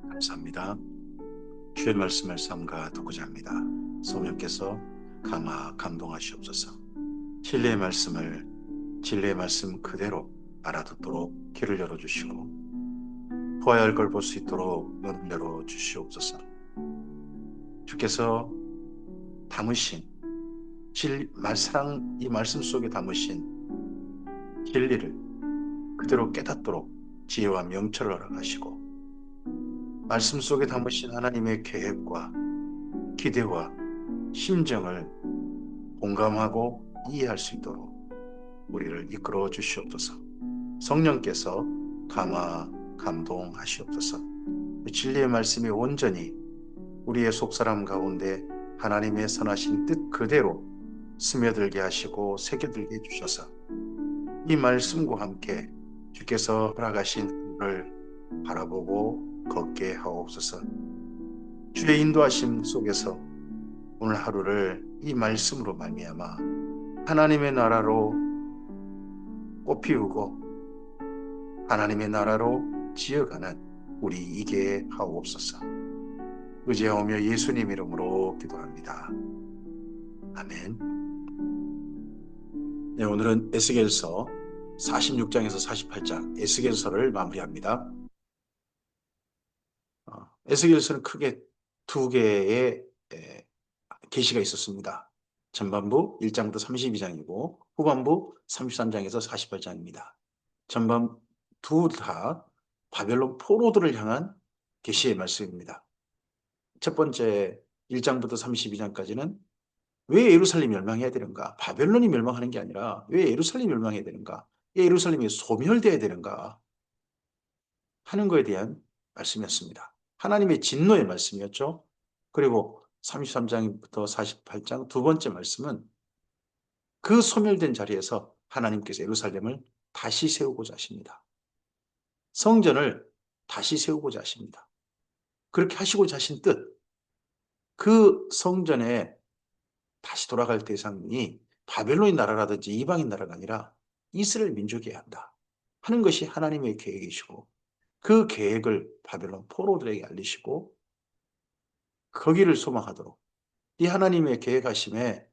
감사합니다. 주의 말씀을 삼가 듣고자 합니다. 성령께서 감화 감동하시옵소서. 진리의 말씀 그대로 알아듣도록 귀를 열어주시고 보아야 할 걸 볼 수 있도록 눈을 열어주시옵소서. 주께서 담으신 이 말씀 속에 담으신 진리를 그대로 깨닫도록 지혜와 명철을 허락하시고 말씀 속에 담으신 하나님의 계획과 기대와 심정을 공감하고 이해할 수 있도록 우리를 이끌어 주시옵소서. 성령께서 감화 감동하시옵소서. 진리의 말씀이 온전히 우리의 속사람 가운데 하나님의 선하신 뜻 그대로 스며들게 하시고 새겨들게 해주셔서 이 말씀과 함께 주께서 허락하신 하루를 바라보고 걷게 하옵소서. 주의 인도하심 속에서 오늘 하루를 이 말씀으로 말미암아 하나님의 나라로 꽃피우고 하나님의 나라로 지어가는 우리 이게 하옵소서. 의지하오며 예수님 이름으로 기도합니다. 아멘. 네, 오늘은 에스겔서 46장에서 48장 에스겔서를 마무리합니다. 에스겔서는 크게 두 개의 계시가 있었습니다. 전반부 1장부터 32장이고 후반부 33장에서 48장입니다. 전반 둘 다 바벨론 포로들을 향한 계시의 말씀입니다. 첫 번째 1장부터 32장까지는 왜 예루살렘이 멸망해야 되는가? 바벨론이 멸망하는 게 아니라 왜 예루살렘이 멸망해야 되는가? 왜 예루살렘이 소멸돼야 되는가? 하는 것에 대한 말씀이었습니다. 하나님의 진노의 말씀이었죠. 그리고 33장부터 48장 두 번째 말씀은 그 소멸된 자리에서 하나님께서 예루살렘을 다시 세우고자 하십니다. 성전을 다시 세우고자 하십니다. 그렇게 하시고자 하신 뜻, 그 성전에 다시 돌아갈 대상이 바벨론의 나라라든지 이방인 나라가 아니라 이스라엘 민족이어야 한다 하는 것이 하나님의 계획이시고 그 계획을 바벨론 포로들에게 알리시고 거기를 소망하도록 이 하나님의 계획하심에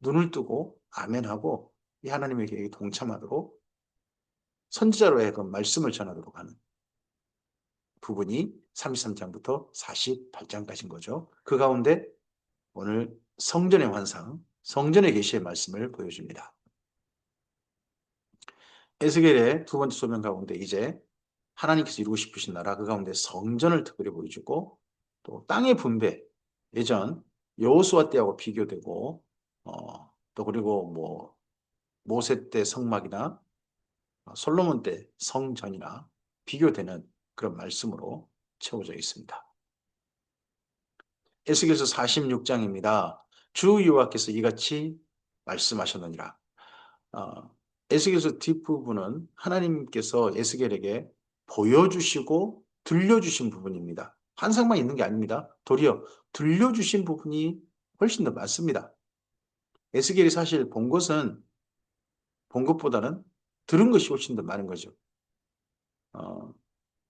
눈을 뜨고 아멘하고 이 하나님의 계획에 동참하도록 선지자로 하여금 말씀을 전하도록 하는 부분이 33장부터 48장까지인 거죠. 그 가운데 오늘 성전의 환상, 성전의 계시의 말씀을 보여줍니다. 에스겔의 두 번째 소명 가운데 이제 하나님께서 이루고 싶으신 나라 그 가운데 성전을 특별히 보여주고 또 땅의 분배, 예전 여호수아 때하고 비교되고 또 그리고 뭐 모세 때 성막이나 솔로몬 때 성전이나 비교되는 그런 말씀으로 채워져 있습니다. 에스겔서 46장입니다. 주 여호와께서 이같이 말씀하셨느니라. 에스겔서 뒷부분은 하나님께서 에스겔에게 보여주시고 들려주신 부분입니다. 환상만 있는 게 아닙니다. 도리어 들려주신 부분이 훨씬 더 많습니다. 에스겔이 사실 본 것보다는 들은 것이 훨씬 더 많은 거죠.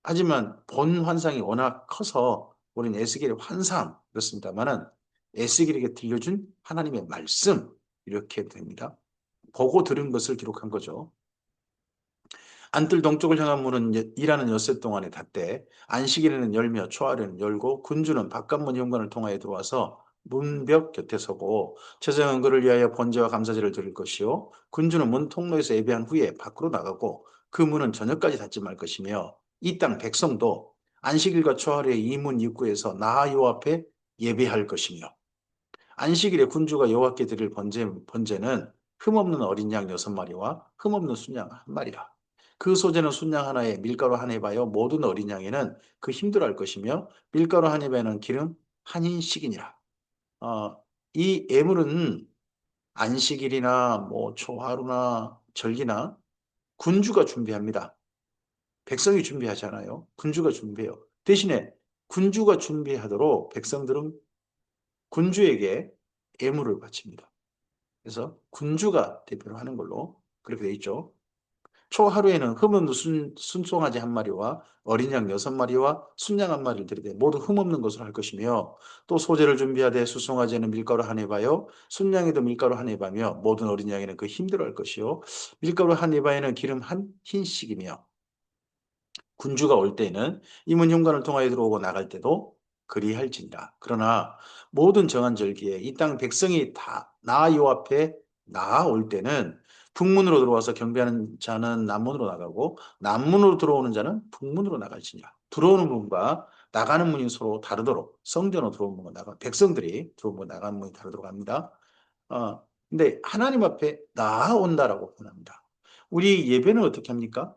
하지만 본 환상이 워낙 커서 우리는 에스겔의 환상 그렇습니다만은 에스겔에게 들려준 하나님의 말씀 이렇게 됩니다. 보고 들은 것을 기록한 거죠. 안뜰 동쪽을 향한 문은 일하는 엿새 동안에 닫되 안식일에는 열며 초하루에는 열고 군주는 바깥문 현관을 통하여 들어와서 문벽 곁에 서고 제사장은 그를 위하여 번제와 감사제를 드릴 것이요 군주는 문 통로에서 예배한 후에 밖으로 나가고 그 문은 저녁까지 닫지 말 것이며 이 땅 백성도 안식일과 초하루에 이 문 입구에서 나 여호와 앞에 예배할 것이며 안식일에 군주가 여호와께 드릴 번제는 흠없는 어린 양 6마리와 흠없는 순양 1마리라. 그 소재는 순양 하나에 밀가루 한 해바요 모든 어린 양에는 그 힘들어할 것이며 밀가루 한 해바에는 기름 한 흰씩이니라. 이 예물은 안식일이나 뭐 초하루나 절기나 군주가 준비합니다. 백성이 준비하지 않아요. 군주가 준비해요. 대신에 군주가 준비하도록 백성들은 군주에게 예물을 바칩니다. 그래서 군주가 대표로 하는 걸로 그렇게 돼 있죠. 초 하루에는 흠없는 순송아지 한 마리와 어린 양 6마리와 순양 한 마리를 드리되 모두 흠없는 것으로 할 것이며 또 소재를 준비하되 수송아지에는 밀가루 한 해바요 순양에도 밀가루 한 해바며 모든 어린 양에는 그 힘들어 할 것이요 밀가루 한 해바에는 기름 한 흰씩이며 군주가 올 때에는 이문 현관을 통하여 들어오고 나갈 때도 그리할지니라. 그러나 모든 정한 절기에 이 땅 백성이 다 나 요 앞에 나올 때는 북문으로 들어와서 경배하는 자는 남문으로 나가고 남문으로 들어오는 자는 북문으로 나갈지니라. 들어오는 문과 나가는 문이 서로 다르도록 성전으로 들어오는 문과 백성들이 들어오는 문 나가는 문이 다르도록 합니다. 근데 하나님 앞에 나아온다라고 표현합니다. 우리 예배는 어떻게 합니까?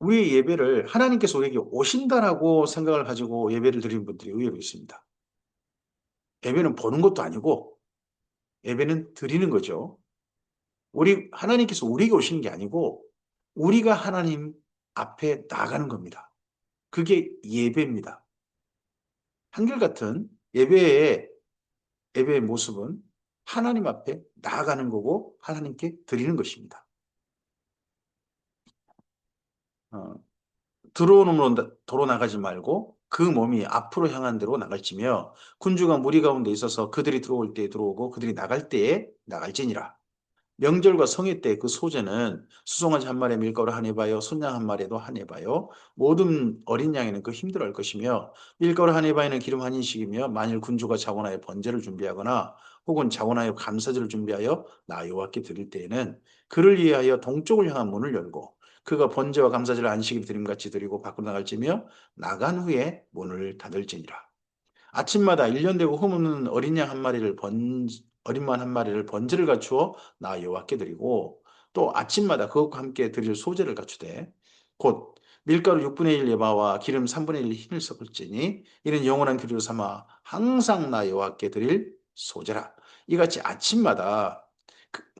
우리의 예배를 하나님께서 우리에게 오신다라고 생각을 가지고 예배를 드리는 분들이 의외로 있습니다. 예배는 보는 것도 아니고 예배는 드리는 거죠. 하나님께서 우리에게 오시는 게 아니고 우리가 하나님 앞에 나가는 겁니다. 그게 예배입니다. 한결같은 예배의 모습은 하나님 앞에 나아가는 거고 하나님께 드리는 것입니다. 어, 들어오는 도로 나가지 말고 그 몸이 앞으로 향한 대로 나갈지며 군주가 무리 가운데 있어서 그들이 들어올 때에 들어오고 그들이 나갈 때에 나갈지니라. 명절과 성회 때 그 소재는 수송아지 한 마리에 밀가루 한 해바요 순양 한 마리에도 한 해바요 모든 어린 양에는 그 힘들어할 것이며 밀가루 한 해바에는 기름 한 인씩이며 만일 군주가 자원하여 번제를 준비하거나 혹은 자원하여 감사제를 준비하여 나 여호와께 드릴 때에는 그를 위하여 동쪽을 향한 문을 열고 그가 번제와 감사제를 안식일 드림같이 드리고 밖으로 나갈지며 나간 후에 문을 닫을지니라. 아침마다 1년 되고 흠없는 어린 만 한 마리를 번제를 갖추어 나 여호와께 드리고 또 아침마다 그것과 함께 드릴 소제를 갖추되 곧 밀가루 6분의 1 예바와 기름 3분의 1 흰을 섞을지니 이는 영원한 규례로 삼아 항상 나 여호와께 드릴 소제라. 이같이 아침마다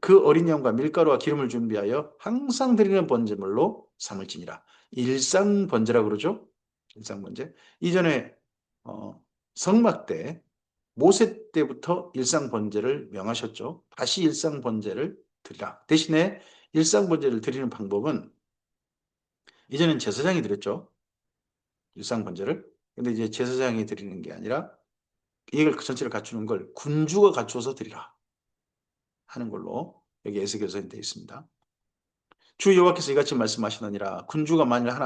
그 어린 양과 밀가루와 기름을 준비하여 항상 드리는 번제물로 삼을지니라. 일상 번제라 그러죠? 일상 번제. 이전에 어, 성막 때 모세 때부터 일상 번제를 명하셨죠. 다시 일상 번제를 드리라. 대신에 일상 번제를 드리는 방법은 이전엔 제사장이 드렸죠. 일상 번제를. 근데 이제 제사장이 드리는 게 아니라 이걸 전체를 갖추는 걸 군주가 갖추어서 드리라 하는 걸로 여기 에스겔서에 되어 있습니다. 주 여호와께서 이같이 말씀하시느니라. 군주가 만일 한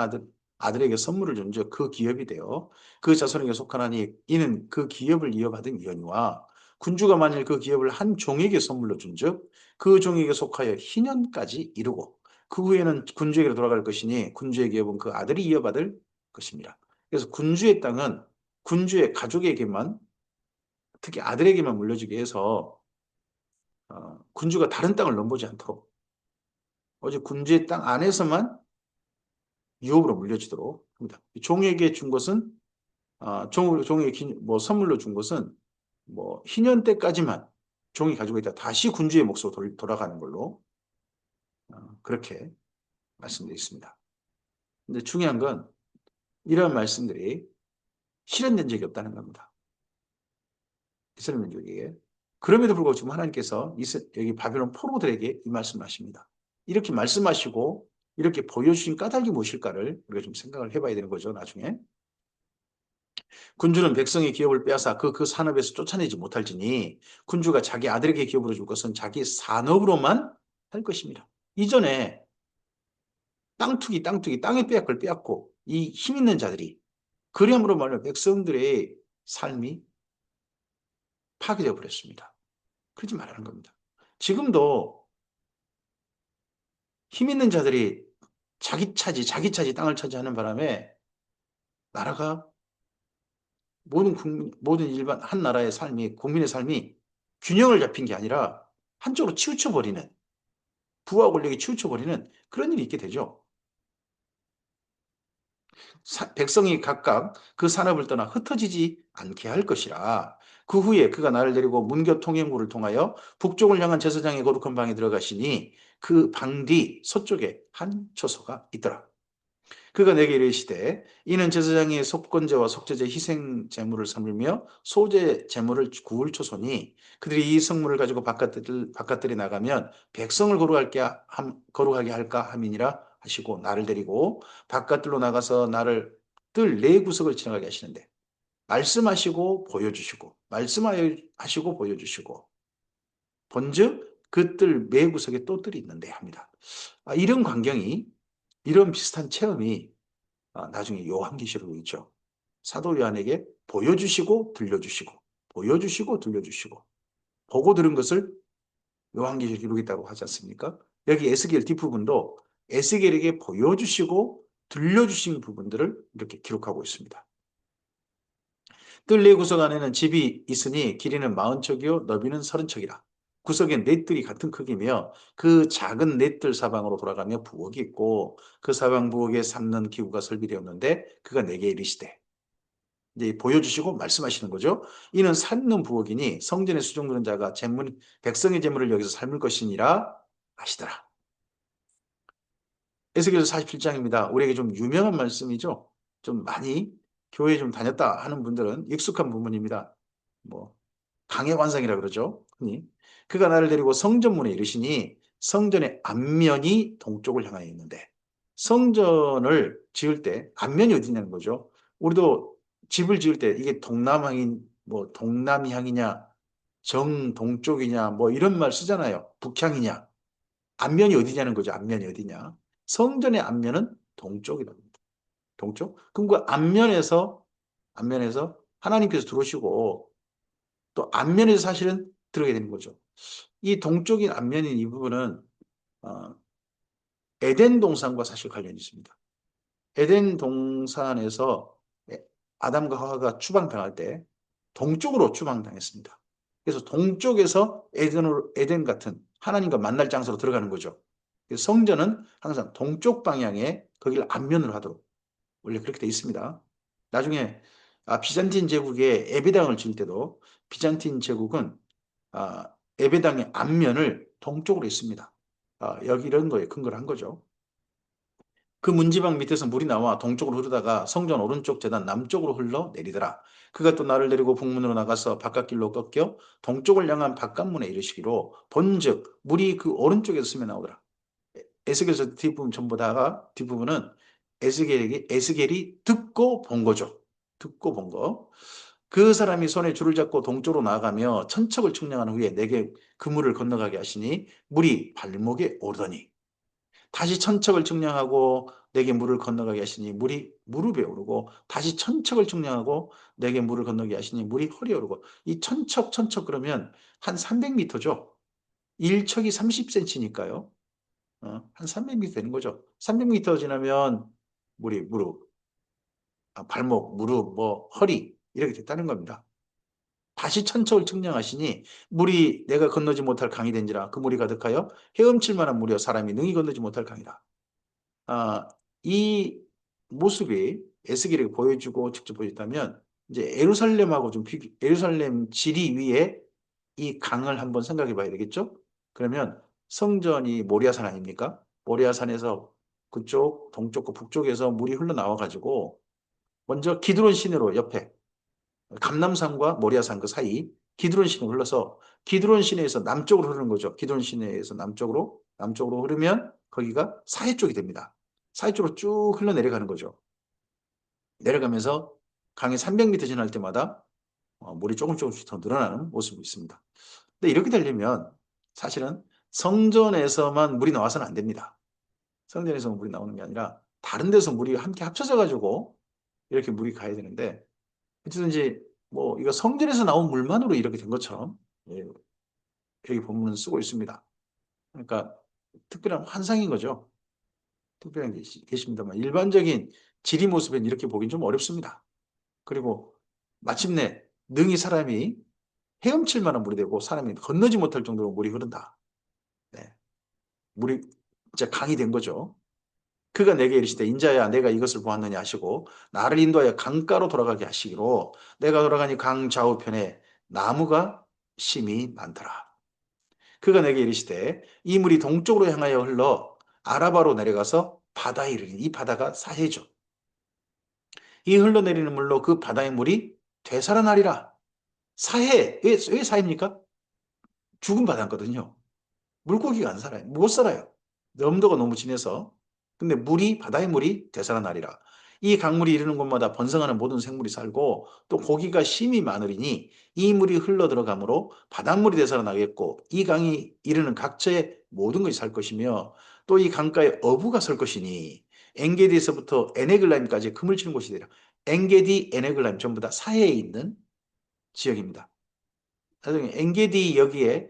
아들에게 선물을 준즉 그 기업이 되어 그 자손에게 속하나니 이는 그 기업을 이어받은 이언이와 군주가 만일 그 기업을 한 종에게 선물로 준즉 그 종에게 속하여 희년까지 이루고 그 후에는 군주에게로 돌아갈 것이니 군주의 기업은 그 아들이 이어받을 것입니다. 그래서 군주의 땅은 군주의 가족에게만 특히 아들에게만 물려주게 해서 군주가 다른 땅을 넘보지 않도록 오직 군주의 땅 안에서만 유업으로 물려주도록 합니다. 종에게 준 것은 종에게 뭐 선물로 준 것은 뭐 희년 때까지만 종이 가지고 있다 다시 군주의 몫으로 돌아가는 걸로 그렇게 말씀되어 있습니다. 근데 중요한 건 이런 말씀들이 실현된 적이 없다는 겁니다. 이스라엘 민족에게. 그럼에도 불구하고 지금 하나님께서 여기 바벨론 포로들에게 이 말씀하십니다. 이렇게 말씀하시고 이렇게 보여주신 까닭이 무엇일까를 우리가 좀 생각을 해봐야 되는 거죠. 나중에. 군주는 백성의 기업을 빼앗아 그 산업에서 쫓아내지 못할지니 군주가 자기 아들에게 기업으로 줄 것은 자기 산업으로만 할 것입니다. 이전에 땅에 빼앗걸 빼앗고 이 힘 있는 자들이 그리함으로 말하면 백성들의 삶이 파괴되어 버렸습니다. 그러지 말라는 겁니다. 지금도 힘 있는 자들이 자기 차지 땅을 차지하는 바람에 나라가 모든 일반 한 나라의 삶이 국민의 삶이 균형을 잡힌 게 아니라 한쪽으로 치우쳐 버리는 부와 권력이 치우쳐 버리는 그런 일이 있게 되죠. 백성이 각각 그 산업을 떠나 흩어지지 않게 할 것이라. 그 후에 그가 나를 데리고 문교 통행구를 통하여 북쪽을 향한 제사장의 거룩한 방에 들어가시니 그 방 뒤 서쪽에 한 처소가 있더라. 그가 내게 이르시되 이는 제사장이 속건제와 속죄제 희생 제물을 삼으며 소제 제물을 구울 초소니 그들이 이 성물을 가지고 바깥들이 나가면 백성을 거룩하게 할까 함이니라 하시고 나를 데리고 바깥들로 나가서 나를 뜰 네 구석을 지나가게 하시는데 말씀하시고 보여주시고 말씀하시고 보여주시고 본즉 그 뜰 네 구석에 또 뜰이 있는데 합니다. 이런 광경이 이런 비슷한 체험이 나중에 요한계시록에 있죠. 사도 요한에게 보여주시고 들려주시고 보여주시고 들려주시고 보고 들은 것을 요한계시록 기록에 있다고 하지 않습니까? 여기 에스겔 뒷부분도 에스겔에게 보여주시고 들려주신 부분들을 이렇게 기록하고 있습니다. 뜰 네 구석 안에는 집이 있으니 길이는 40척이요 너비는 30척이라. 구석엔 넷들이 같은 크기며 그 작은 넷들 사방으로 돌아가며 부엌이 있고 그 사방 부엌에 삶는 기구가 설비되었는데 그가 내게 이르시되 이제 보여주시고 말씀하시는 거죠. 이는 삶는 부엌이니 성전에 수종드는 자가 백성의 재물을 여기서 삶을 것이니라 하시더라. 에스겔서 47장입니다. 우리에게 좀 유명한 말씀이죠. 좀 많이 교회 좀 다녔다 하는 분들은 익숙한 부분입니다. 뭐 강해관상이라 그러죠. 흔히. 그가 나를 데리고 성전문에 이르시니 성전의 앞면이 동쪽을 향하여 있는데 성전을 지을 때 앞면이 어디냐는 거죠. 우리도 집을 지을 때 이게 동남향인 뭐 동남향이냐 정동쪽이냐 뭐 이런 말 쓰잖아요. 북향이냐 앞면이 어디냐는 거죠. 앞면이 어디냐. 성전의 앞면은 동쪽이랍니다. 동쪽? 그럼 그 앞면에서 하나님께서 들어오시고 또 앞면에서 사실은 들어가게 되는 거죠. 이 동쪽인 앞면인 이 부분은 어, 에덴 동산과 사실 관련이 있습니다. 에덴 동산에서 아담과 하와가 추방당할 때 동쪽으로 추방당했습니다. 그래서 동쪽에서 에덴 같은 하나님과 만날 장소로 들어가는 거죠. 그래서 성전은 항상 동쪽 방향에 거기를 앞면으로 하도록 원래 그렇게 돼 있습니다. 나중에 비잔틴 제국의 에베당을 지을 때도 비잔틴 제국은 에베당의 앞면을 동쪽으로 했습니다. 여기 이런 거에 근거를 한 거죠. 그 문지방 밑에서 물이 나와 동쪽으로 흐르다가 성전 오른쪽 제단 남쪽으로 흘러 내리더라. 그가 또 나를 데리고 북문으로 나가서 바깥길로 꺾여 동쪽을 향한 바깥문에 이르시기로 본즉 물이 그 오른쪽에서 스며 나오더라. 에스겔서 뒷부분 전부 다가 뒷부분은 에스겔이 듣고 본 거죠. 듣고 본 거. 그 사람이 손에 줄을 잡고 동쪽으로 나아가며 천척을 측량한 후에 내게 그 물을 건너가게 하시니 물이 발목에 오르더니 다시 천척을 측량하고 내게 물을 건너가게 하시니 물이 무릎에 오르고 다시 천척을 측량하고 내게 물을 건너게 하시니 물이 허리에 오르고 이 천척 그러면 한 300m죠. 1척이 30cm니까요. 한 300m 되는 거죠. 300m 지나면 물이 무릎, 발목, 무릎, 뭐 허리 이렇게 됐다는 겁니다. 다시 천척을 측량하시니 물이 내가 건너지 못할 강이 된지라 그 물이 가득하여 헤엄칠 만한 물이여 사람이 능히 건너지 못할 강이라. 이 모습이 에스겔에게 보여주고 직접 보여줬다면 이제 에루살렘하고 에루살렘 지리 위에 이 강을 한번 생각해 봐야 되겠죠? 그러면 성전이 모리아산 아닙니까? 모리아산에서 그쪽 동쪽과 북쪽에서 물이 흘러나와 가지고 먼저 기드론 시내로 옆에 감람산과 모리아산 그 사이 기드론 시내로 흘러서 기드론 시내에서 남쪽으로 흐르는 거죠. 기드론 시내에서 남쪽으로 흐르면 거기가 사해 쪽이 됩니다. 사해 쪽으로 쭉 흘러내려가는 거죠. 내려가면서 강이 300m 지날 때마다 물이 조금씩 더 늘어나는 모습이 있습니다. 근데 이렇게 되려면 사실은 성전에서만 물이 나와서는 안 됩니다. 성전에서만 물이 나오는 게 아니라 다른 데서 물이 함께 합쳐져 가지고 이렇게 물이 가야 되는데 어쨌든지 뭐 이거 성전에서 나온 물만으로 이렇게 된 것처럼 예, 여기 본문은 쓰고 있습니다. 그러니까 특별한 환상인 거죠. 특별한 계십니다만 일반적인 지리 모습엔 이렇게 보긴 좀 어렵습니다. 그리고 마침내 능히 사람이 헤엄칠 만한 물이 되고 사람이 건너지 못할 정도로 물이 흐른다. 네. 물이 진짜 강이 된 거죠. 그가 내게 이르시되 인자야 내가 이것을 보았느냐 하시고 나를 인도하여 강가로 돌아가게 하시기로 내가 돌아가니 강 좌우편에 나무가 심이 많더라. 그가 내게 이르시되 이 물이 동쪽으로 향하여 흘러 아라바로 내려가서 바다에 이르니 이 바다가 사해죠. 이 흘러내리는 물로 그 바다의 물이 되살아나리라. 사해. 왜 사해입니까? 죽은 바다거든요. 물고기가 안 살아요. 못 살아요. 염도가 너무 진해서. 근데 바다의 물이 되살아나리라. 이 강물이 이르는 곳마다 번성하는 모든 생물이 살고 또 고기가 심이 많으리니 이 물이 흘러 들어가므로 바닷물이 되살아나겠고 이 강이 이르는 각처의 모든 것이 살 것이며 또 이 강가에 어부가 설 것이니 엔게디에서부터 에네글라임까지 금을 치는 곳이 되리라. 엔게디, 에네글라임 전부 다 사해에 있는 지역입니다. 나중에 엔게디 여기에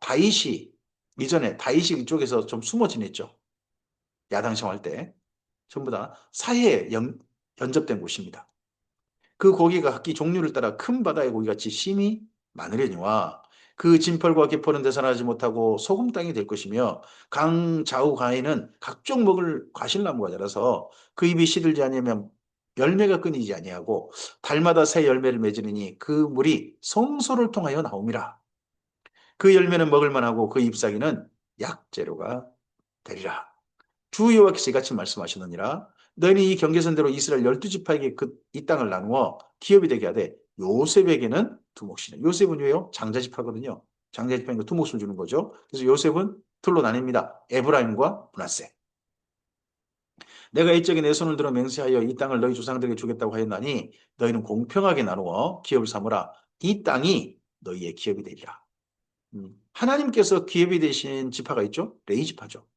다윗이 이전에 다윗이 이쪽에서 좀 숨어 지냈죠. 야당 생활 때 전부 다 사해에 연접된 곳입니다. 그 고기가 각기 종류를 따라 큰 바다의 고기같이 심이 많으려니와 그 진펄과 개펄은 되살아나지 못하고 소금 땅이 될 것이며 강 좌우 가에는 각종 먹을 과실나무가 자라서 그 입이 시들지 아니하면 열매가 끊이지 아니하고 달마다 새 열매를 맺으니 그 물이 성소를 통하여 나옵니다. 그 열매는 먹을 만하고 그 잎사귀는 약재료가 되리라. 주 여호와께서 이같이 말씀하시느니라. 너희는 이 경계선대로 이스라엘 12지파에게 이 땅을 나누어 기업이 되게 하되 요셉에게는 두 몫이네. 요셉은 왜요? 장자지파거든요. 장자지파니까 두 몫을 주는 거죠. 그래서 요셉은 둘로 나뉩니다. 에브라임과 므낫세. 내가 이적에 내 손을 들어 맹세하여 이 땅을 너희 조상들에게 주겠다고 하였나니 너희는 공평하게 나누어 기업을 삼으라. 이 땅이 너희의 기업이 되리라. 하나님께서 기업이 되신 지파가 있죠? 레위 지파죠.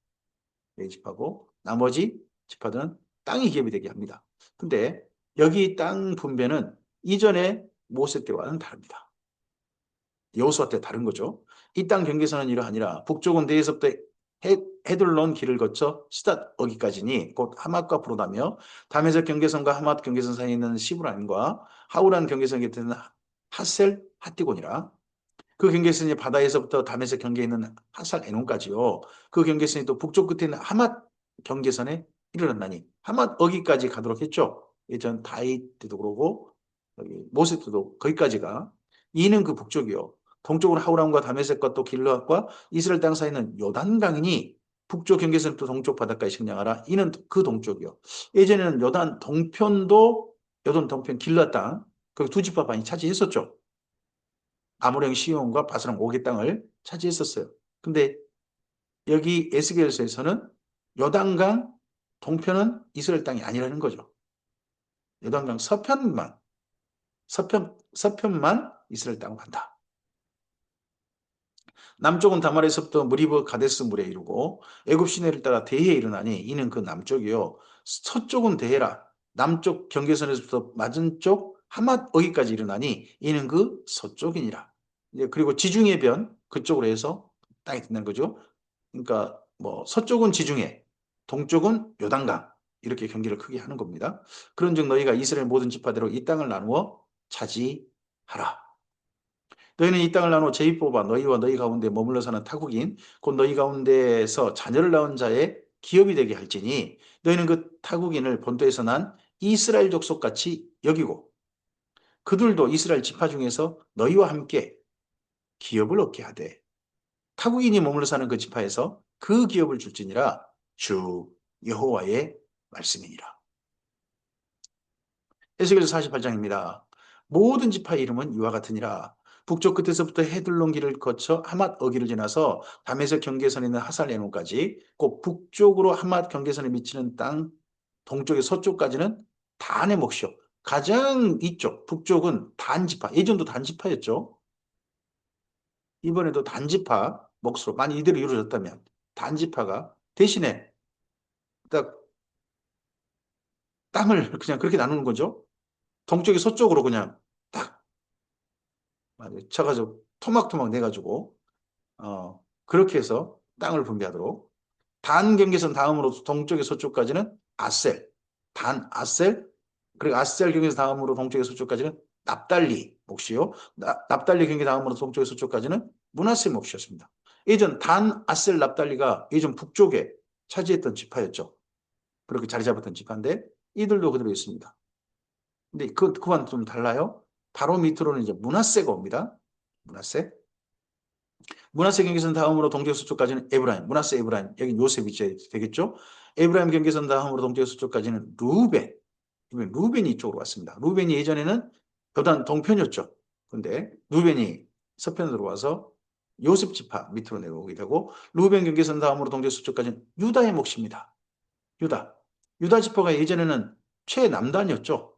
레위 지파고 나머지 지파들은 땅이 기업이 되게 합니다. 근데 여기 땅 분배는 이전에 모세 때와는 다릅니다. 여호수아 때 다른 거죠. 이 땅 경계선은 이러하니라. 북쪽은 대에서부터 헤들론 길을 거쳐 스닷 어기까지니 곧 하맛과 브로다며 다메섹 경계선과 하맛 경계선 사이에 있는 시브라임과 하우란 경계선 곁에 있는 하셀 하티곤이라. 그 경계선이 바다에서부터 다메섹 경계에 있는 하살 에논까지요. 그 경계선이 또 북쪽 끝에 있는 하맛 경계선에 이르렀나니 하맛 어기까지 가도록 했죠. 예전 다윗 때도 그러고 여기 모세 때도 거기까지가. 이는 그 북쪽이요. 동쪽으로 하우람과 다메섹과 또 길르앗과 이스라엘 땅 사이는 요단강이니 북쪽 경계선 또 동쪽 바닷가에 식량하라. 이는 그 동쪽이요. 예전에는 요단 동편 길르앗 땅 거기 두 지파 반이 차지했었죠. 아모령 시온과 바스랑 오게 땅을 차지했었어요. 근데 여기 에스겔서에서는 요단강 동편은 이스라엘 땅이 아니라는 거죠. 요단강 서편만 이스라엘 땅으로 간다. 남쪽은 다말에서부터 무리브 가데스 물에 이르고 애굽 시내를 따라 대해에 이르나니 이는 그 남쪽이요. 서쪽은 대해라. 남쪽 경계선에서부터 맞은쪽 하맛 어기까지 이르나니 이는 그 서쪽이니라. 그리고 지중해 변 그쪽으로 해서 땅이 된다는 거죠. 그러니까 뭐 서쪽은 지중해, 동쪽은 요단강 이렇게 경계를 크게 하는 겁니다. 그런즉 너희가 이스라엘 모든 지파대로 이 땅을 나누어 차지하라. 너희는 이 땅을 나누어 제비 뽑아 너희와 너희 가운데 머물러 사는 타국인 곧 너희 가운데서 자녀를 낳은 자의 기업이 되게 할지니 너희는 그 타국인을 본토에서 난 이스라엘 족속같이 여기고 그들도 이스라엘 지파 중에서 너희와 함께 기업을 얻게 하되 타국인이 머물러 사는 그 지파에서 그 기업을 줄지니라 주 여호와의 말씀이니라. 에스겔서 48장입니다. 모든 지파의 이름은 이와 같으니라. 북쪽 끝에서부터 헤들론 길을 거쳐 하맛 어기를 지나서 다메섹 경계선에 있는 하살 에논까지 곧 북쪽으로 하맛 경계선에 미치는 땅 동쪽의 서쪽까지는 단의 몫이요. 가장 이쪽 북쪽은 단 지파. 예전도 단 지파였죠. 이번에도 단지파 몫으로 만약 이대로 이루어졌다면 단지파가 대신에 딱 땅을 그냥 그렇게 나누는 거죠. 동쪽이 서쪽으로 그냥 딱 쳐가지고 토막토막 내가지고 그렇게 해서 땅을 분배하도록 단 경계선 다음으로 동쪽의 서쪽까지는 아셀, 단 아셀 그리고 아셀 경계선 다음으로 동쪽의 서쪽까지는 납달리 몫이요. 납달리 경계 다음으로 동쪽의 서쪽까지는 므낫세 몫이었습니다. 예전 단 아셀 납달리가 예전 북쪽에 차지했던 지파였죠. 그렇게 자리 잡았던 지파인데 이들도 그대로 있습니다. 근데 그와는 좀 달라요. 바로 밑으로는 이제 므낫세가 옵니다. 므낫세. 므낫세 경계선 다음으로 동쪽 서쪽까지는 에브라임, 므낫세 에브라임. 여기 요셉이 되겠죠. 에브라임 경계선 다음으로 동쪽 서쪽까지는 루벤이 이쪽으로 왔습니다. 루벤이 예전에는 요단 동편이었죠. 근데 루벤이 서편으로 와서 요셉 지파 밑으로 내려오게 되고 루벤 경계선 다음으로 동쪽 서쪽까지는 유다의 몫입니다. 유다. 유다 지파가 예전에는 최남단이었죠.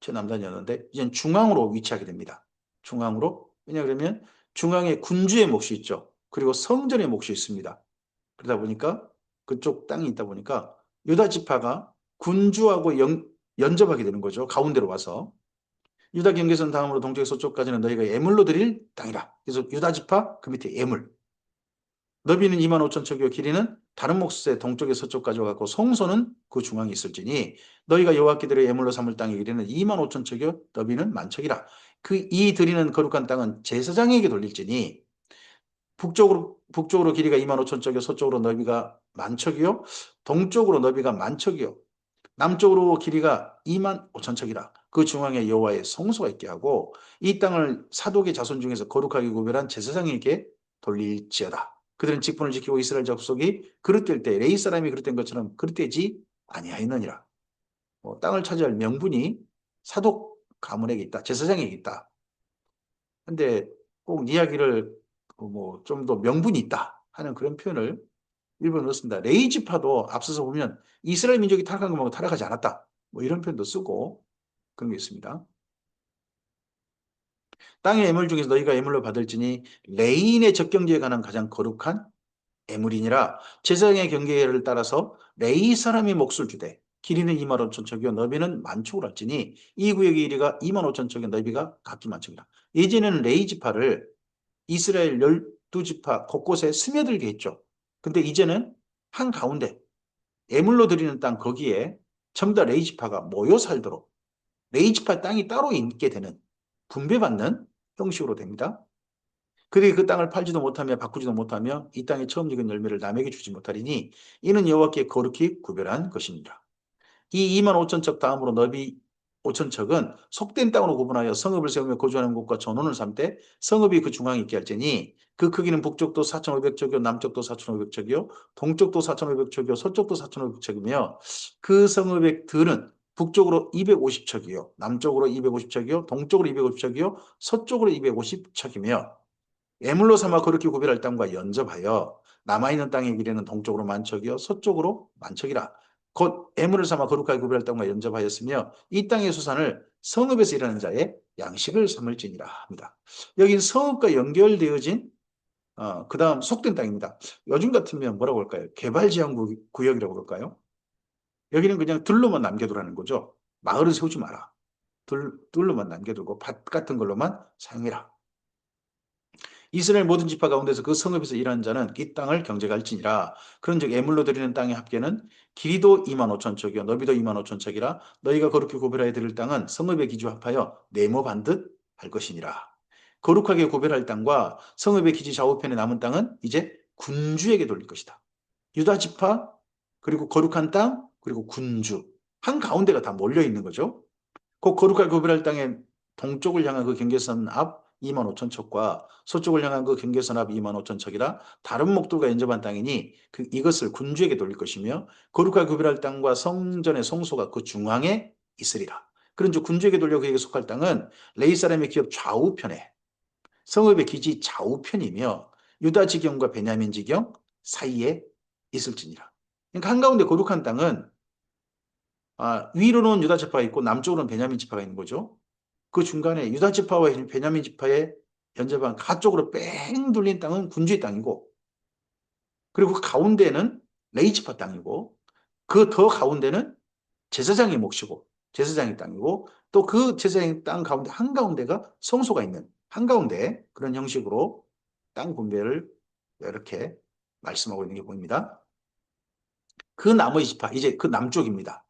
최남단이었는데 이젠 중앙으로 위치하게 됩니다. 중앙으로. 왜냐 그러면 중앙에 군주의 몫이 있죠. 그리고 성전의 몫이 있습니다. 그러다 보니까 그쪽 땅이 있다 보니까 유다 지파가 군주하고 연접하게 되는 거죠. 가운데로 와서. 유다 경계선 다음으로 동쪽 서쪽까지는 너희가 예물로 드릴 땅이라. 그래서 유다 지파 그 밑에 예물. 너비는 2만 5천 척이요 길이는 다른 몫의 동쪽에 서쪽까지 와갖고 성소는 그 중앙에 있을지니 너희가 여호와께 드려 예물로 삼을 땅의 길이는 2만 5천 척이요 너비는 만 척이라. 그 이 드리는 거룩한 땅은 제사장에게 돌릴지니 북쪽으로 길이가 2만 5천 척이요 서쪽으로 너비가 만 척이요 동쪽으로 너비가 만 척이요 남쪽으로 길이가 2만 5천 척이라. 그 중앙에 여호와의 성소가 있게 하고 이 땅을 사독의 자손 중에서 거룩하게 구별한 제사장에게 돌릴지어다. 그들은 직분을 지키고 이스라엘 족속이 그릇될 때 레위 사람이 그릇된 것처럼 그릇되지 아니하였느니라. 땅을 차지할 명분이 사독 가문에게 있다. 제사장에게 있다. 근데 꼭 이야기를 뭐 좀 더 명분이 있다 하는 그런 표현을 일부러 넣습니다. 레위 지파도 앞서서 보면 이스라엘 민족이 타락한 것만고 타락하지 않았다. 뭐 이런 표현도 쓰고 그런 게 있습니다. 땅의 예물 중에서 너희가 예물로 받을지니 레인의 적경지에 관한 가장 거룩한 예물이니라. 제사장의 경계를 따라서 레이 사람이 몫을 주되 길이는 2만 5천 척이요 너비는 만 척으로 할지니 이 구역의 길이가 2만 5천 척이요 너비가 각기 만 척이라. 예전에는 레이 지파를 이스라엘 12지파 곳곳에 스며들게 했죠. 근데 이제는 한가운데 예물로 드리는 땅 거기에 전부 다 레이 지파가 모여 살도록 레이 지파 땅이 따로 있게 되는 분배받는 형식으로 됩니다. 그들이 그 땅을 팔지도 못하며 바꾸지도 못하며 이 땅의 처음 익은 열매를 남에게 주지 못하리니 이는 여호와께 거룩히 구별한 것입니다. 이 2만 5천 척 다음으로 너비 5천 척은 속된 땅으로 구분하여 성읍을 세우며 거주하는 곳과 전원을 삼되 성읍이 그 중앙에 있게 할지니 그 크기는 북쪽도 4,500척이요 남쪽도 4,500척이요 동쪽도 4,500척이요 서쪽도 4,500척이며 그 성읍의 들은 북쪽으로 250척이요 남쪽으로 250척이요 동쪽으로 250척이요 서쪽으로 250척이며 예물로 삼아 그렇게 구별할 땅과 연접하여 남아있는 땅의 길이는 동쪽으로 만척이요 서쪽으로 만척이라. 곧 예물을 삼아 거룩하게 구별할 땅과 연접하였으며 이 땅의 수산을 성읍에서 일하는 자의 양식을 삼을지니라 합니다. 여기는 성읍과 연결되어진 그 다음 속된 땅입니다. 요즘 같으면 뭐라고 할까요? 개발지향구역이라고 그럴까요? 여기는 그냥 들로만 남겨두라는 거죠. 마을을 세우지 마라. 들로만 남겨두고 밭 같은 걸로만 사용해라. 이스라엘 모든 지파 가운데서 그 성읍에서 일하는 자는 이 땅을 경제할지니라. 그런즉 예물로 드리는 땅의 합계는 길이도 2만 5천 척이요 너비도 2만 5천 척이라. 너희가 거룩히 구별하여 드릴 땅은 성읍의 기준 합하여 네모 반듯 할 것이니라. 거룩하게 구별할 땅과 성읍의 기지 좌우편에 남은 땅은 이제 군주에게 돌릴 것이다. 유다 지파 그리고 거룩한 땅 그리고 군주 한 가운데가 다 몰려 있는 거죠. 그 거룩하게 구별할 땅의 동쪽을 향한 그 경계선 앞 2만 5천 척과 서쪽을 향한 그 경계선 앞 2만 5천 척이라 다른 목들과 연접한 땅이니 이것을 군주에게 돌릴 것이며 거룩하게 구별할 땅과 성전의 성소가 그 중앙에 있으리라. 그런즉 군주에게 돌려 그에게 속할 땅은 레위 사람의 기업 좌우편에 성읍의 기지 좌우편이며 유다 지경과 베냐민 지경 사이에 있을지니라. 그러니까 한가운데 거룩한 땅은 위로는 유다 지파가 있고 남쪽으로는 베냐민 지파가 있는 거죠. 그 중간에 유다 지파와 베냐민 지파의 연접한 가쪽으로 뺑 둘린 땅은 군주의 땅이고 그리고 그 가운데는 레위 지파 땅이고 그 더 가운데는 제사장의 몫이고 제사장의 땅이고 또 그 제사장의 땅 가운데 한가운데가 성소가 있는 한가운데 그런 형식으로 땅 분배를 이렇게 말씀하고 있는 게 보입니다. 그 나머지 지파 이제 그 남쪽입니다.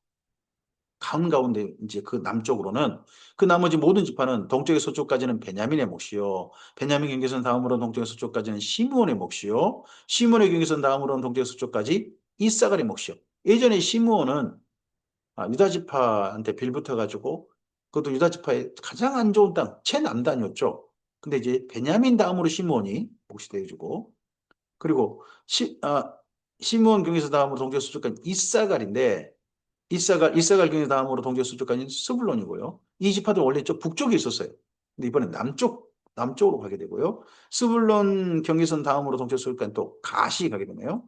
한가운데 이제 그 남쪽으로는 그 나머지 모든 지파는 동쪽에 서쪽까지는 베냐민의 몫이요. 베냐민 경계선 다음으로는 동쪽에 서쪽까지는 시므온의 몫이요. 시므온의 경계선 다음으로는 동쪽에 서쪽까지 이사갈의 몫이요. 예전에 시므온은 유다 지파한테 빌붙어 가지고 그것도 유다 지파의 가장 안 좋은 땅 최남단이었죠. 근데 이제 베냐민 다음으로 시므온이 몫이 되어주고 그리고 시므온 경에서 다음으로 동쪽 수족관이 이사갈인데 이사갈 경에서 다음으로 동쪽 수족관이 스불론이고요. 이 지파도 원래 저 북쪽에 있었어요. 근데 이번엔 남쪽으로 가게 되고요. 스불론 경계선 다음으로 동쪽 수족관이 또 갓이 가게 되네요.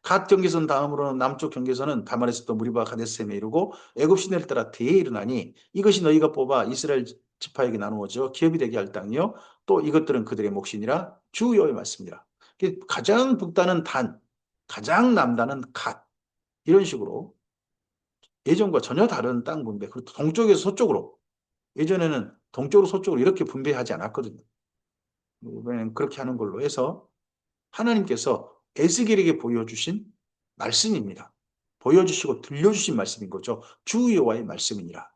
갓 경계선 다음으로는 남쪽 경계선은 다말에서 무리바 가데스셈에 이르고 애굽 시내를 따라 대에 이르나니 이것이 너희가 뽑아 이스라엘 지파에게 나누어져 기업이 되게 할 땅이요 또 이것들은 그들의 몫이니라 주 여호와의 말씀이라. 가장 북단은 단, 가장 남단은 갓 이런 식으로 예전과 전혀 다른 땅 분배. 그리고 동쪽에서 서쪽으로 예전에는 동쪽으로 서쪽으로 이렇게 분배하지 않았거든요. 이번에는 그렇게 하는 걸로 해서 하나님께서 에스겔에게 보여주신 말씀입니다. 보여주시고 들려주신 말씀인 거죠. 주 여호와의 말씀이니라.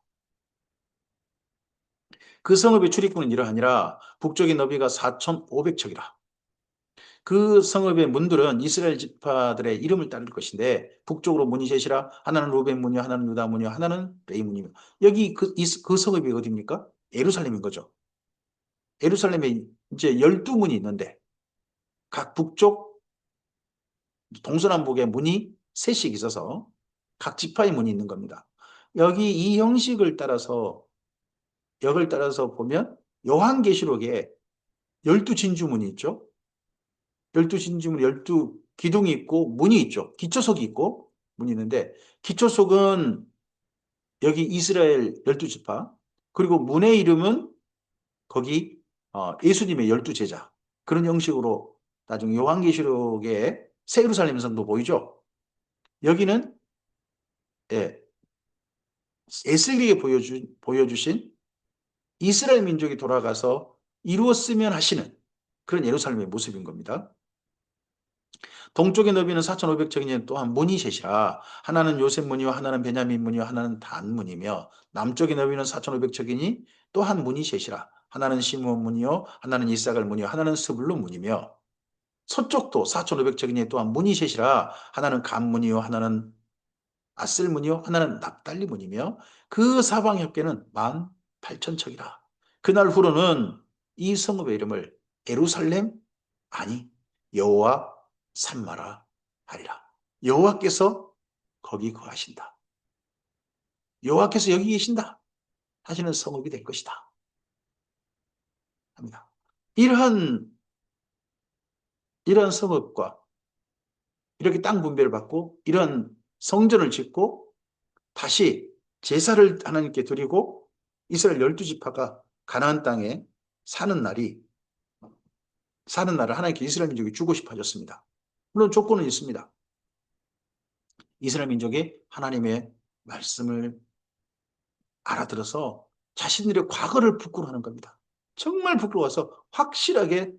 그 성읍의 출입구는 이러하니라. 북쪽의 너비가 4,500척이라. 그 성읍의 문들은 이스라엘 지파들의 이름을 따를 것인데 북쪽으로 문이 셋이라. 하나는 루벤 문이요, 하나는 유다 문이요, 하나는 레위 문이요. 여기 그 성읍이 어디입니까? 예루살렘인 거죠. 예루살렘에 이제 12문이 있는데 각 북쪽 동서남북에 문이 셋씩 있어서 각 지파의 문이 있는 겁니다. 여기 이 형식을 따라서 역을 따라서 보면 요한계시록에 12진주문이 있죠. 12진주문 12기둥이 있고 문이 있죠. 기초석이 있고 문이 있는데 기초석은 여기 이스라엘 12지파 그리고 문의 이름은 거기 예수님의 12제자 그런 형식으로 나중에 요한계시록에 새 예루살렘 성도 보이죠. 여기는 예, 에스겔에게 보여주신 이스라엘 민족이 돌아가서 이루었으면 하시는 그런 예루살렘의 모습인 겁니다. 동쪽의 너비는 4,500척이니 또한 문이 셋이라. 하나는 요셉 문이요 하나는 베냐민 문이요 하나는 단 문이며 남쪽의 너비는 4,500척이니 또한 문이 셋이라. 하나는 시므온 문이요 하나는 이사갈 문이요 하나는 스불론 문이며 서쪽도 4,500척이니 또한 문이 셋이라. 하나는 간 문이요 하나는 아셀 문이요 하나는 납달리 문이며 그 사방 협계는 18,000척이라. 그날 후로는 이 성읍의 이름을 예루살렘 아니 여호와 산마라 하리라. 여호와께서 거기 거하신다. 여호와께서 여기 계신다 하시는 성읍이 될 것이다 합니다. 이러한 성읍과 이렇게 땅 분배를 받고 이러한 성전을 짓고 다시 제사를 하나님께 드리고 이스라엘 12지파가 가나안 땅에 사는 날을 하나님께 이스라엘 민족이 주고 싶어졌습니다. 물론 조건은 있습니다. 이스라엘 민족이 하나님의 말씀을 알아들어서 자신들의 과거를 부끄러워하는 겁니다. 정말 부끄러워서 확실하게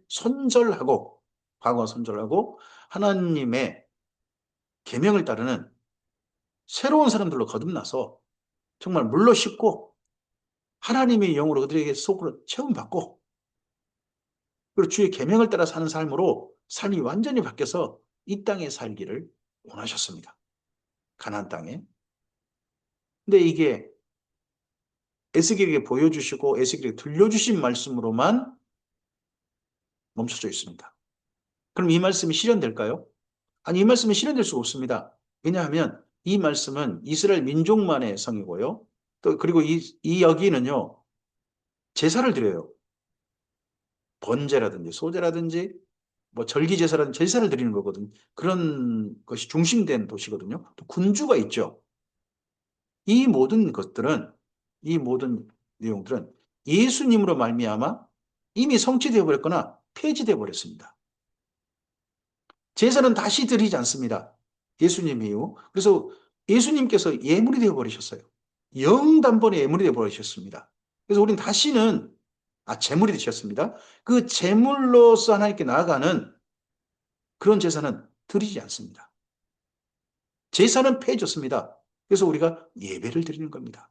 과거 손절하고 하나님의 계명을 따르는 새로운 사람들로 거듭나서 정말 물로 씻고 하나님의 영으로 그들에게 속으로 체험받고 그리고 주의 계명을 따라 사는 삶으로 삶이 완전히 바뀌어서 이 땅에 살기를 원하셨습니다. 가나안 땅에. 근데 이게 에스겔에게 보여주시고 에스겔에게 들려주신 말씀으로만 멈춰져 있습니다. 그럼 이 말씀이 실현될까요? 아니, 이 말씀이 실현될 수가 없습니다. 왜냐하면 이 말씀은 이스라엘 민족만의 성이고요. 또 그리고 이 여기는요. 제사를 드려요. 번제라든지 소제라든지 뭐 절기제사라든지 제사를 드리는 거거든요. 그런 것이 중심된 도시거든요. 또 군주가 있죠. 이 모든 것들은 이 모든 내용들은 예수님으로 말미암아 이미 성취되어 버렸거나 폐지되어 버렸습니다. 제사는 다시 드리지 않습니다. 예수님 이후. 그래서 예수님께서 예물이 되어 버리셨어요. 영단번에 예물이 되어 버리셨습니다. 그래서 우리는 다시는 제물이 되셨습니다. 그 제물로서 하나님께 나아가는 그런 제사는 드리지 않습니다. 제사는 폐해졌습니다. 그래서 우리가 예배를 드리는 겁니다.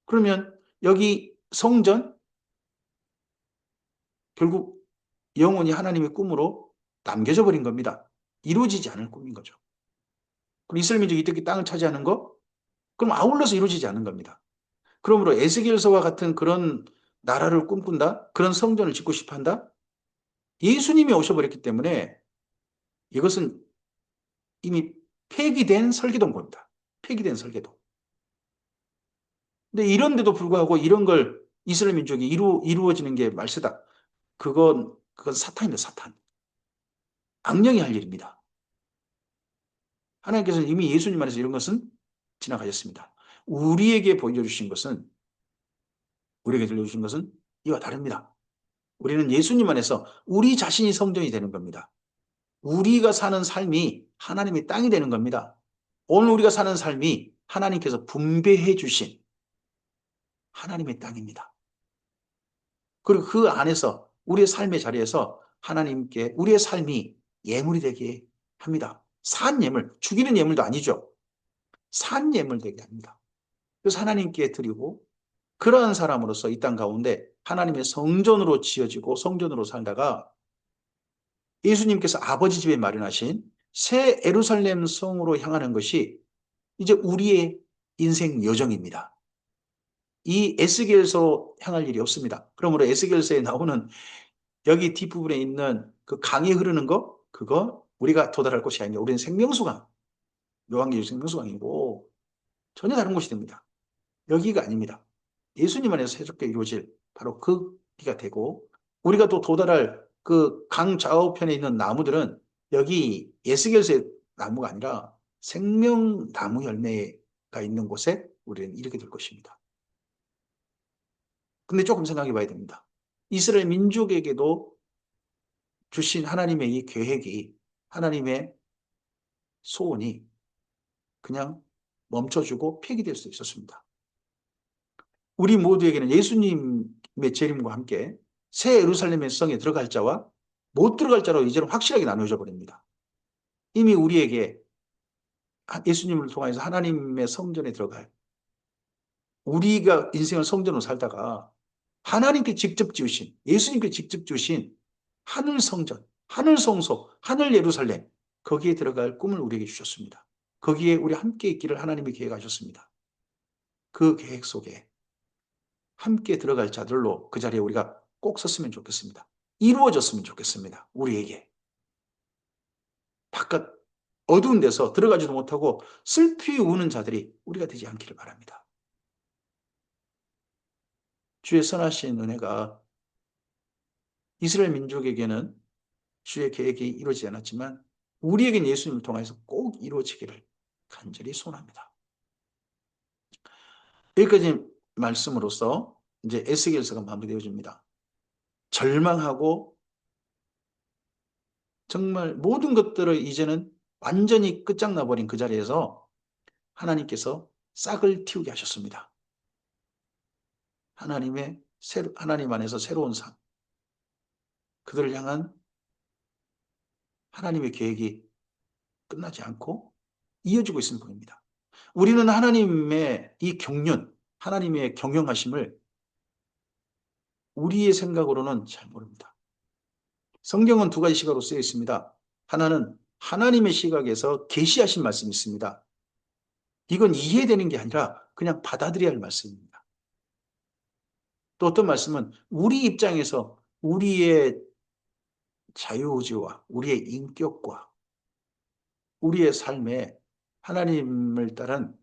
그러면 여기 성전 결국 영원히 하나님의 꿈으로 남겨져 버린 겁니다. 이루어지지 않을 꿈인 거죠. 그럼 이스라엘 민족이 이렇게 땅을 차지하는 거? 그럼 아울러서 이루어지지 않은 겁니다. 그러므로 에스겔서와 같은 그런 나라를 꿈꾼다? 그런 성전을 짓고 싶어 한다? 예수님이 오셔버렸기 때문에 이것은 이미 폐기된 설계도입니다. 폐기된 설계도. 근데 이런데도 불구하고 이런 걸 이스라엘 민족이 이루어지는 게 말세다. 그건 사탄입니다, 사탄. 악령이 할 일입니다. 하나님께서는 이미 예수님 안에서 이런 것은 지나가셨습니다. 우리에게 들려주신 것은 이와 다릅니다. 우리는 예수님 안에서 우리 자신이 성전이 되는 겁니다. 우리가 사는 삶이 하나님의 땅이 되는 겁니다. 오늘 우리가 사는 삶이 하나님께서 분배해 주신 하나님의 땅입니다. 그리고 그 안에서 우리의 삶의 자리에서 하나님께 우리의 삶이 예물이 되게 합니다. 산 예물, 죽이는 예물도 아니죠. 산 예물 되게 합니다. 그래서 하나님께 드리고 그러한 사람으로서 이 땅 가운데 하나님의 성전으로 지어지고 성전으로 살다가 예수님께서 아버지 집에 마련하신 새 예루살렘 성으로 향하는 것이 이제 우리의 인생 여정입니다. 이 에스겔서 향할 일이 없습니다. 그러므로 에스겔서에 나오는 여기 뒷부분에 있는 그 강이 흐르는 거, 그거 우리가 도달할 곳이 아니라 우리는 생명수강, 요한계시 생명수강이고 전혀 다른 곳이 됩니다. 여기가 아닙니다. 예수님 안에서 새롭게 이루어질 바로 그 기가 되고 우리가 또 도달할 그 강 좌우편에 있는 나무들은 여기 에스겔서의 나무가 아니라 생명나무 열매가 있는 곳에 우리는 이르게 될 것입니다. 근데 조금 생각해 봐야 됩니다. 이스라엘 민족에게도 주신 하나님의 이 계획이 하나님의 소원이 그냥 멈춰주고 폐기될 수 있었습니다. 우리 모두에게는 예수님의 재림과 함께 새 예루살렘의 성에 들어갈 자와 못 들어갈 자로 이제는 확실하게 나누어져 버립니다. 이미 우리에게 예수님을 통해서 하나님의 성전에 들어갈 우리가 인생을 성전으로 살다가 하나님께 직접 지으신 예수님께 직접 주신 하늘 성전, 하늘 성소, 하늘 예루살렘 거기에 들어갈 꿈을 우리에게 주셨습니다. 거기에 우리 함께 있기를 하나님이 계획하셨습니다. 그 계획 속에 함께 들어갈 자들로 그 자리에 우리가 꼭 섰으면 좋겠습니다. 이루어졌으면 좋겠습니다. 우리에게. 바깥 어두운 데서 들어가지도 못하고 슬피 우는 자들이 우리가 되지 않기를 바랍니다. 주의 선하신 은혜가 이스라엘 민족에게는 주의 계획이 이루어지지 않았지만 우리에게는 예수님을 통해서 꼭 이루어지기를 간절히 소원합니다. 여기까지 말씀으로써 이제 에스겔서가 마무리되어집니다. 절망하고 정말 모든 것들을 이제는 완전히 끝장나버린 그 자리에서 하나님께서 싹을 틔우게 하셨습니다. 하나님 안에서 새로운 삶, 그들을 향한 하나님의 계획이 끝나지 않고 이어지고 있는 분입니다. 우리는 하나님의 이 경륜, 하나님의 경영하심을 우리의 생각으로는 잘 모릅니다. 성경은 두 가지 시각으로 쓰여 있습니다. 하나는 하나님의 시각에서 계시하신 말씀이 있습니다. 이건 이해되는 게 아니라 그냥 받아들여야 할 말씀입니다. 또 어떤 말씀은 우리 입장에서 우리의 자유의지와 우리의 인격과 우리의 삶에 하나님을 따른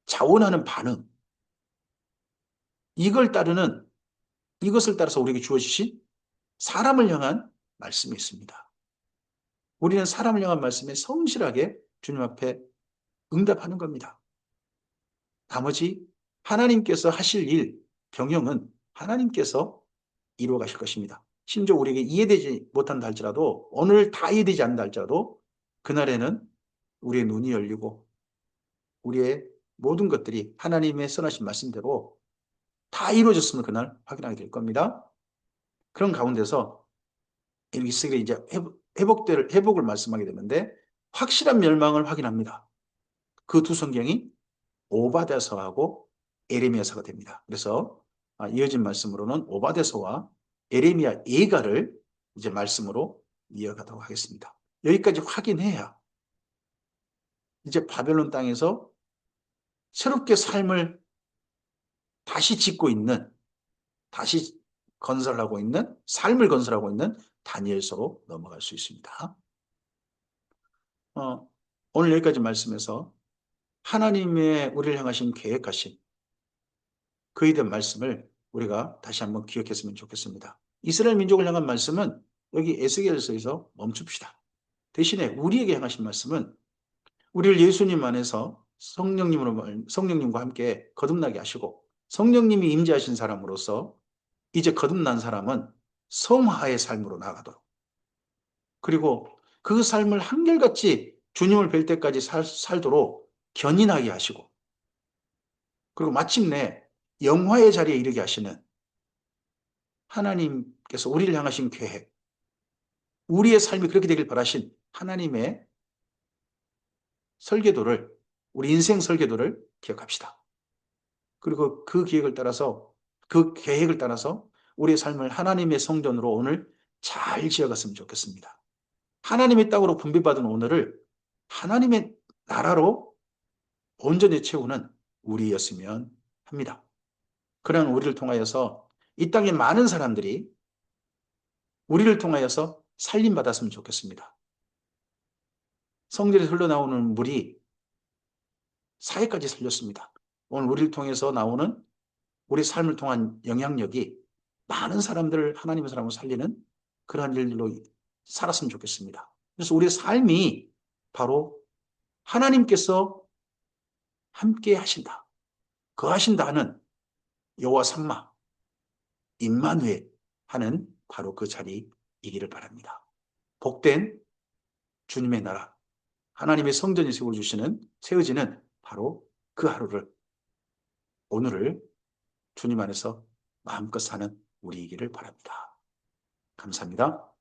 자원하는 반응, 이것을 따라서 우리에게 주어지신 사람을 향한 말씀이 있습니다. 우리는 사람을 향한 말씀에 성실하게 주님 앞에 응답하는 겁니다. 나머지 하나님께서 하실 일, 경영은 하나님께서 이루어 가실 것입니다. 심지어 우리에게 이해되지 못한다 할지라도 오늘 다 이해되지 않는다 할지라도 그날에는 우리의 눈이 열리고 우리의 모든 것들이 하나님의 선하신 말씀대로 다 이루어졌음을 그날 확인하게 될 겁니다. 그런 가운데서 이스라엘이 이제 회복을 말씀하게 되는데 확실한 멸망을 확인합니다. 그 두 성경이 오바댜서하고 에레미야서가 됩니다. 그래서 이어진 말씀으로는 오바댜서와 에레미야 예가를 이제 말씀으로 이어가도록 하겠습니다. 여기까지 확인해야 이제 바벨론 땅에서 새롭게 삶을 다시 짓고 있는, 다시 건설하고 있는, 삶을 건설하고 있는 다니엘서로 넘어갈 수 있습니다. 어, 오늘 여기까지 말씀에서 하나님의 우리를 향하신 계획하신 그에 대한 말씀을 우리가 다시 한번 기억했으면 좋겠습니다. 이스라엘 민족을 향한 말씀은 여기 에스겔서에서 멈춥시다. 대신에 우리에게 향하신 말씀은 우리를 예수님 안에서 성령님과 함께 거듭나게 하시고 성령님이 임재하신 사람으로서 이제 거듭난 사람은 성화의 삶으로 나아가도록 그리고 그 삶을 한결같이 주님을 뵐 때까지 살도록 견인하게 하시고 그리고 마침내 영화의 자리에 이르게 하시는 하나님께서 우리를 향하신 계획, 우리의 삶이 그렇게 되길 바라신 하나님의 설계도를, 우리 인생 설계도를 기억합시다. 그리고 그 계획을 따라서, 그 계획을 따라서 우리의 삶을 하나님의 성전으로 오늘 잘 지어갔으면 좋겠습니다. 하나님의 땅으로 분배받은 오늘을 하나님의 나라로 온전히 채우는 우리였으면 합니다. 그런 우리를 통하여서 이 땅의 많은 사람들이 우리를 통하여서 살림받았으면 좋겠습니다. 성전에서 흘러나오는 물이 사회까지 살렸습니다. 오늘 우리를 통해서 나오는 우리 삶을 통한 영향력이 많은 사람들을 하나님의 사람으로 살리는 그러한 일로 살았으면 좋겠습니다. 그래서 우리의 삶이 바로 하나님께서 함께 하신다. 거하신다 하는 여호와 삼마, 임마누엘 하는 바로 그 자리이기를 바랍니다. 복된 주님의 나라, 하나님의 성전이 세워지는 바로 그 하루를, 오늘을 주님 안에서 마음껏 사는 우리이기를 바랍니다. 감사합니다.